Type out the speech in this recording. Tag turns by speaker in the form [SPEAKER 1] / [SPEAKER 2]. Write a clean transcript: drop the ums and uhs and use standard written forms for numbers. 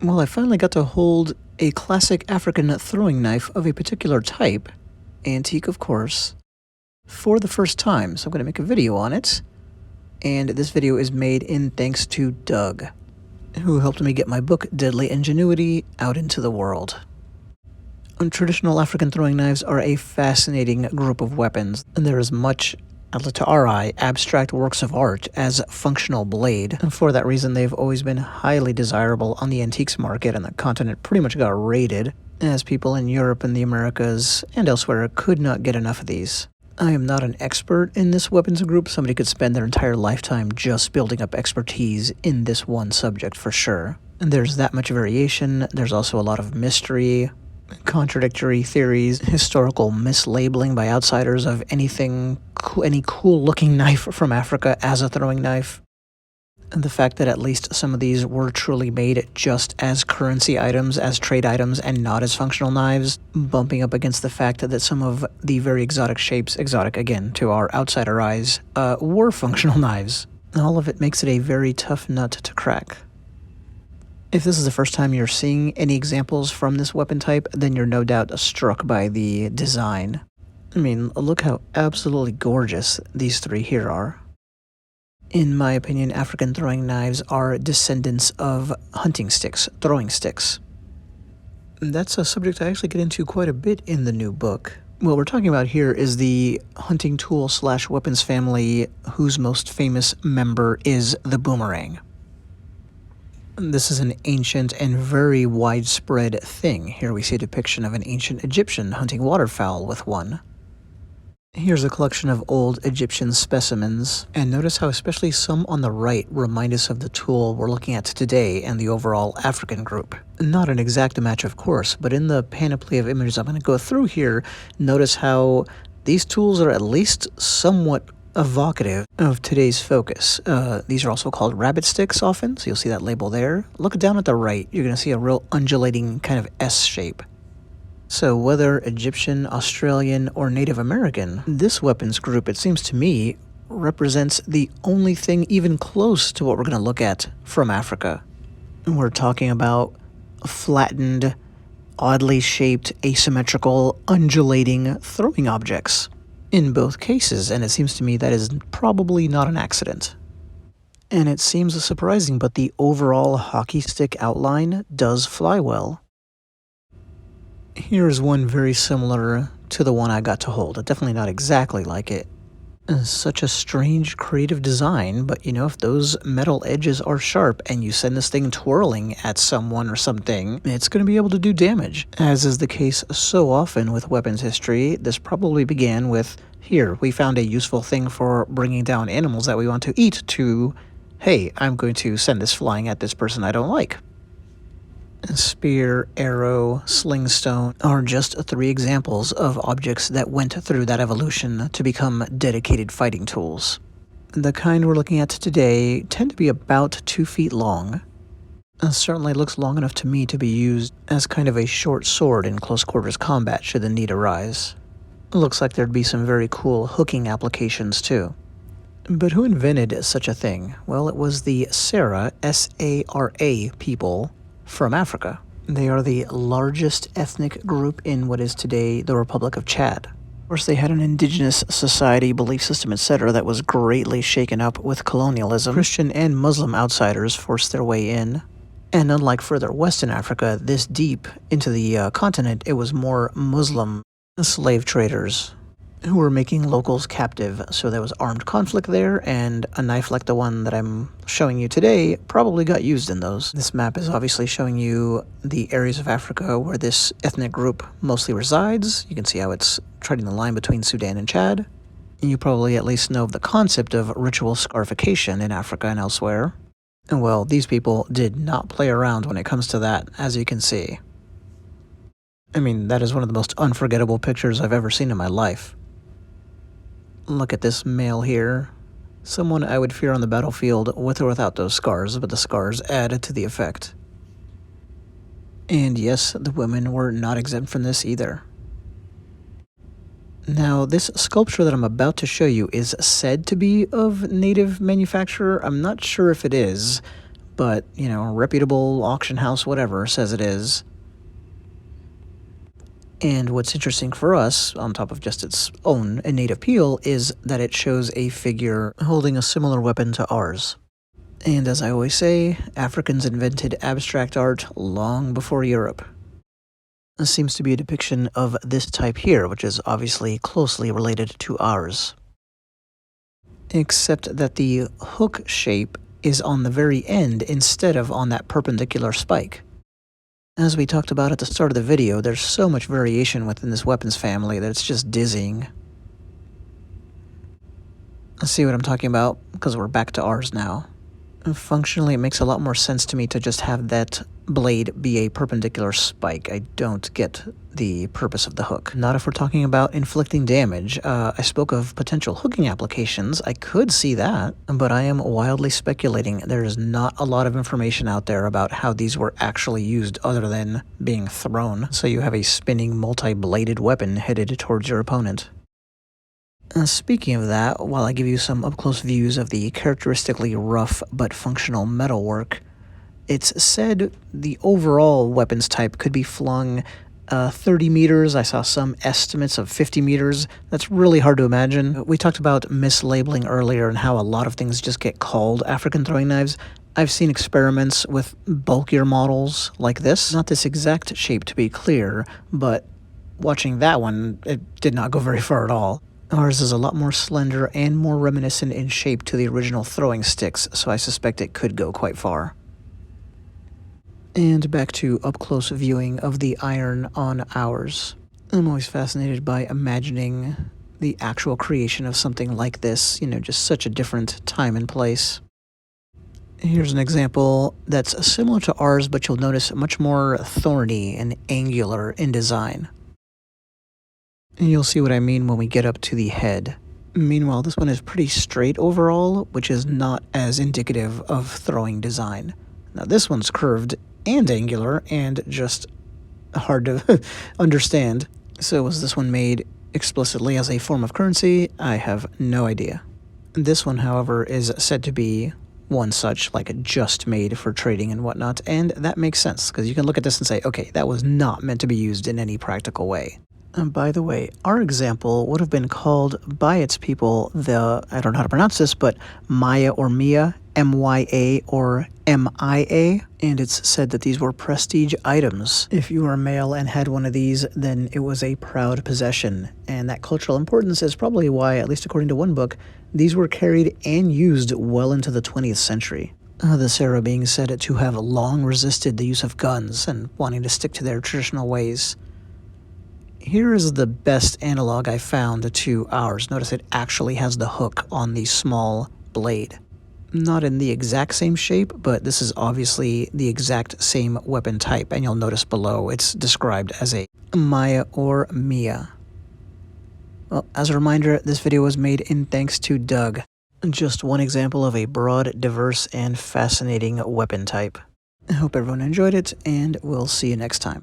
[SPEAKER 1] Well, I finally got to hold a classic African throwing knife of a particular type, antique of course, for the first time, so I'm going to make a video on it. And this video is made in thanks to Doug, who helped me get my book Deadly Ingenuity out into the world. Traditional African throwing knives are a fascinating group of weapons, and there is much, to our eye, abstract works of art as functional blade. And for that reason, they've always been highly desirable on the antiques market, and the continent pretty much got raided, as people in Europe and the Americas and elsewhere could not get enough of these. I am not an expert in this weapons group. Somebody could spend their entire lifetime just building up expertise in this one subject for sure. And there's that much variation. There's also a lot of mystery, contradictory theories, historical mislabeling by outsiders of anything, any cool-looking knife from Africa as a throwing knife. And the fact that at least some of these were truly made just as currency items, as trade items, and not as functional knives, bumping up against the fact that some of the very exotic shapes, exotic again to our outsider eyes, were functional knives. All of it makes it a very tough nut to crack. If this is the first time you're seeing any examples from this weapon type, then you're no doubt struck by the design. I mean, look how absolutely gorgeous these three here are. In my opinion, African throwing knives are descendants of hunting sticks, throwing sticks. That's a subject I actually get into quite a bit in the new book. What we're talking about here is the hunting tool / weapons family whose most famous member is the boomerang. This is an ancient and very widespread thing. Here we see a depiction of an ancient Egyptian hunting waterfowl with one. Here's a collection of old Egyptian specimens, and notice how especially some on the right remind us of the tool we're looking at today and the overall African group. Not an exact match, of course, but in the panoply of images I'm going to go through here, notice how these tools are at least somewhat evocative of today's focus. These are also called rabbit sticks often, so you'll see that label there. Look down at the right, you're going to see a real undulating kind of S shape. So whether Egyptian, Australian, or Native American, this weapons group, it seems to me, represents the only thing even close to what we're going to look at from Africa. We're talking about flattened, oddly shaped, asymmetrical, undulating throwing objects in both cases, and it seems to me that is probably not an accident. And it seems surprising, but the overall hockey stick outline does fly well. Here's one very similar to the one I got to hold. Definitely not exactly like it. Such a strange creative design, but you know, if those metal edges are sharp and you send this thing twirling at someone or something, it's going to be able to do damage. As is the case so often with weapons history, this probably began with, here, we found a useful thing for bringing down animals that we want to eat, to, hey, I'm going to send this flying at this person I don't like. Spear, arrow, sling stone are just three examples of objects that went through that evolution to become dedicated fighting tools. The kind we're looking at today tend to be about 2 feet long. Certainly looks long enough to me to be used as kind of a short sword in close quarters combat should the need arise. Looks like there'd be some very cool hooking applications too. But who invented such a thing? Well, it was the Sara, S-A-R-A people from Africa. They are the largest ethnic group in what is today the Republic of Chad. Of course, they had an indigenous society, belief system, etc. that was greatly shaken up with colonialism. Christian and Muslim outsiders forced their way in. And unlike further west in Africa, this deep into the continent, it was more Muslim slave traders who were making locals captive. So there was armed conflict there, and a knife like the one that I'm showing you today probably got used in those. This map is obviously showing you the areas of Africa where this ethnic group mostly resides. You can see how it's treading the line between Sudan and Chad. You probably at least know of the concept of ritual scarification in Africa and elsewhere. And well, these people did not play around when it comes to that, as you can see. I mean, that is one of the most unforgettable pictures I've ever seen in my life. Look at this male here. Someone I would fear on the battlefield with or without those scars, but the scars add to the effect. And yes, the women were not exempt from this either. Now, this sculpture that I'm about to show you is said to be of native manufacturer. I'm not sure if it is, but, you know, a reputable auction house, whatever, says it is. And what's interesting for us, on top of just its own innate appeal, is that it shows a figure holding a similar weapon to ours. And as I always say, Africans invented abstract art long before Europe. This seems to be a depiction of this type here, which is obviously closely related to ours. Except that the hook shape is on the very end instead of on that perpendicular spike. As we talked about at the start of the video, there's so much variation within this weapons family that it's just dizzying. Let's see what I'm talking about, because we're back to ours now. Functionally, it makes a lot more sense to me to just have that blade be a perpendicular spike. I don't get the purpose of the hook. Not if we're talking about inflicting damage. I spoke of potential hooking applications. I could see that, but I am wildly speculating. There is not a lot of information out there about how these were actually used other than being thrown. So you have a spinning, multi-bladed weapon headed towards your opponent. Speaking of that, while I give you some up-close views of the characteristically rough but functional metalwork, it's said the overall weapons type could be flung 30 meters. I saw some estimates of 50 meters. That's really hard to imagine. We talked about mislabeling earlier and how a lot of things just get called African throwing knives. I've seen experiments with bulkier models like this. Not this exact shape to be clear, but watching that one, it did not go very far at all. Ours is a lot more slender and more reminiscent in shape to the original throwing sticks, so I suspect it could go quite far. And back to up-close viewing of the iron on ours. I'm always fascinated by imagining the actual creation of something like this, you know, just such a different time and place. Here's an example that's similar to ours, but you'll notice much more thorny and angular in design. And you'll see what I mean when we get up to the head. Meanwhile, this one is pretty straight overall, which is not as indicative of throwing design. Now this one's curved and angular and just hard to understand. So was this one made explicitly as a form of currency? I have no idea. This one, however, is said to be one such, like just made for trading and whatnot, and that makes sense, because you can look at this and say, okay, that was not meant to be used in any practical way. And by the way, our example would have been called by its people I don't know how to pronounce this, but Maya or Mia, M-Y-A or M-I-A, and it's said that these were prestige items. If you were a male and had one of these, then it was a proud possession, and that cultural importance is probably why, at least according to one book, these were carried and used well into the 20th century. This era being said to have long resisted the use of guns and wanting to stick to their traditional ways. Here is the best analog I found to ours. Notice it actually has the hook on the small blade. Not in the exact same shape, but this is obviously the exact same weapon type, and you'll notice below it's described as a Maya or Mia. Well, as a reminder, this video was made in thanks to Doug. Just one example of a broad, diverse, and fascinating weapon type. I hope everyone enjoyed it, and we'll see you next time.